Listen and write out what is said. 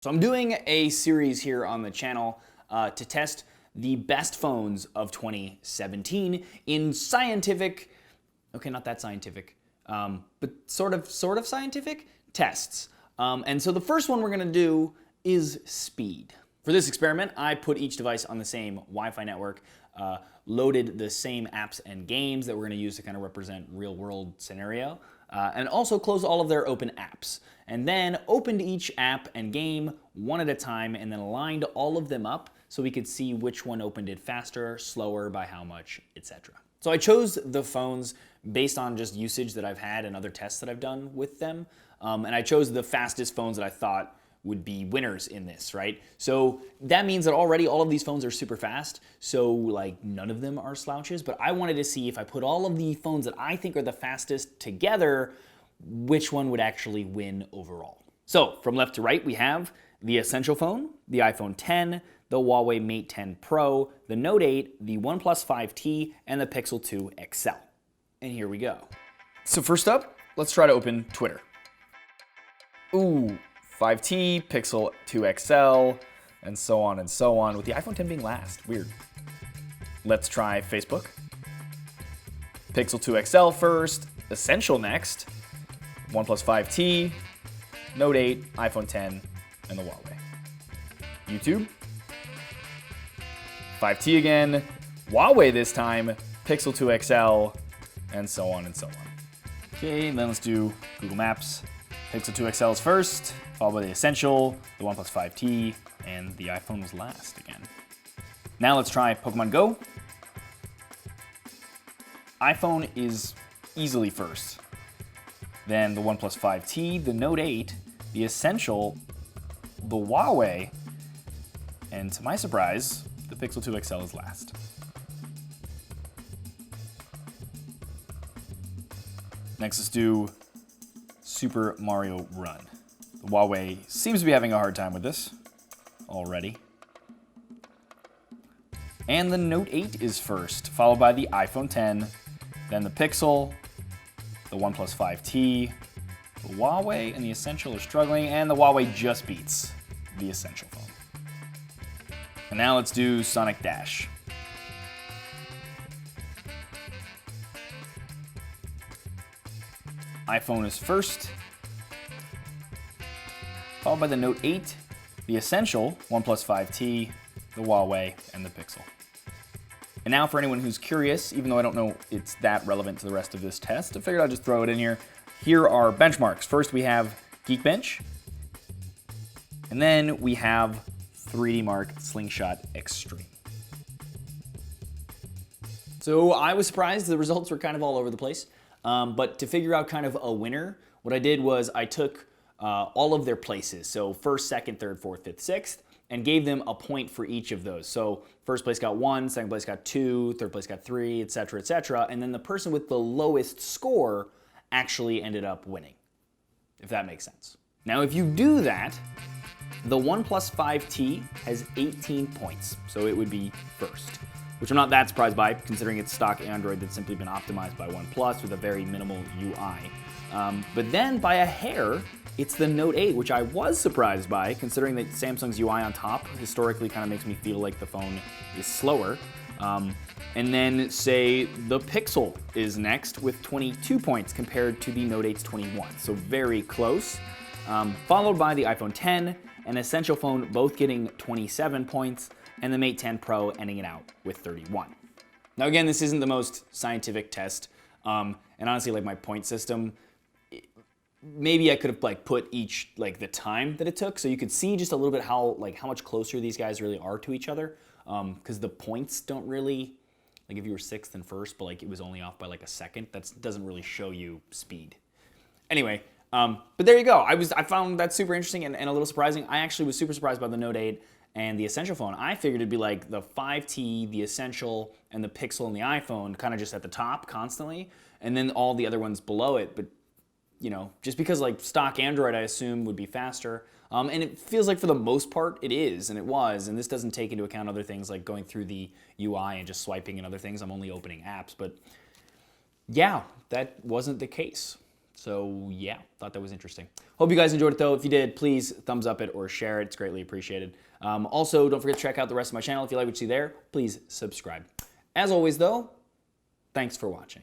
So I'm doing a series here on the channel to test the best phones of 2017 in scientific, okay, not that scientific, but sort of scientific tests. And so the first one we're gonna do is speed. For this experiment, I put each device on the same Wi-Fi network, loaded the same apps and games that we're gonna use to kind of represent real world scenario, and also closed all of their open apps. And then opened each app and game one at a time and then lined all of them up so we could see which one opened it faster, slower, by how much, etc. So I chose the phones based on just usage that I've had and other tests that I've done with them. And I chose the fastest phones that I thought would be winners in this, right? So that means that already all of these phones are super fast, so like none of them are slouches, but I wanted to see if I put all of the phones that I think are the fastest together, which one would actually win overall. So from left to right, we have the Essential phone, the iPhone X, the Huawei Mate 10 Pro, the Note 8, the OnePlus 5T, and the Pixel 2 XL. And here we go. So first up, let's try to open Twitter. Ooh, 5T, Pixel 2 XL, and so on, with the iPhone X being last. Weird. Let's try Facebook. Pixel 2 XL first, Essential next, OnePlus 5T, Note 8, iPhone X, and the Huawei. YouTube. 5T again, Huawei this time, Pixel 2 XL, and so on. Okay, and then let's do Google Maps. Pixel 2 XL is first, followed by the Essential, the OnePlus 5T, and the iPhone was last again. Now let's try Pokemon Go. iPhone is easily first. Then the OnePlus 5T, the Note 8, the Essential, the Huawei, and to my surprise, the Pixel 2 XL is last. Next, let's do Super Mario Run. The Huawei seems to be having a hard time with this already. And the Note 8 is first, followed by the iPhone X, then the Pixel, the OnePlus 5T, the Huawei, and the Essential are struggling, and the Huawei just beats the Essential phone. And now let's do Sonic Dash. iPhone is first, followed by the Note 8, the Essential, OnePlus 5T, the Huawei, and the Pixel. And now for anyone who's curious, even though I don't know it's that relevant to the rest of this test, I figured I'd just throw it in here. Here are benchmarks. First we have Geekbench, and then we have 3D Mark Slingshot Extreme. So I was surprised the results were kind of all over the place, but to figure out kind of a winner, what I did was I took all of their places, so first, second, third, fourth, fifth, sixth, and gave them a point for each of those. So first place got 1, second place got 2, third place got 3, etc., and then the person with the lowest score actually ended up winning, if that makes sense. Now if you do that, the OnePlus 5T has 18 points, so it would be first, which I'm not that surprised by, considering it's stock Android that's simply been optimized by OnePlus with a very minimal UI. But then by a hair, it's the Note 8, which I was surprised by, considering that Samsung's UI on top historically kind of makes me feel like the phone is slower. And then, say, the Pixel is next with 22 points compared to the Note 8's 21, so very close. Followed by the iPhone X and Essential phone both getting 27 points, and the Mate 10 Pro ending it out with 31. Now again, this isn't the most scientific test, and honestly, like my point system, maybe I could have like put each like the time that it took, so you could see just a little bit how much closer these guys really are to each other, because the points don't really, like if you were sixth and first, but like it was only off by like a second, that doesn't really show you speed. Anyway, but there you go. I found that super interesting and a little surprising. I actually was super surprised by the Note 8 and the Essential phone. I figured it'd be like the 5T, the Essential, and the Pixel and the iPhone kind of just at the top constantly, and then all the other ones below it, but you know, just because like stock Android I assume would be faster, and it feels like for the most part it is, and it was, and this doesn't take into account other things like going through the UI and just swiping and other things. I'm only opening apps, but yeah, that wasn't the case. So yeah, thought that was interesting. Hope you guys enjoyed it though. If you did, please thumbs up it or share it. It's greatly appreciated. Also, don't forget to check out the rest of my channel. If you like what you see there, please subscribe. As always though, thanks for watching.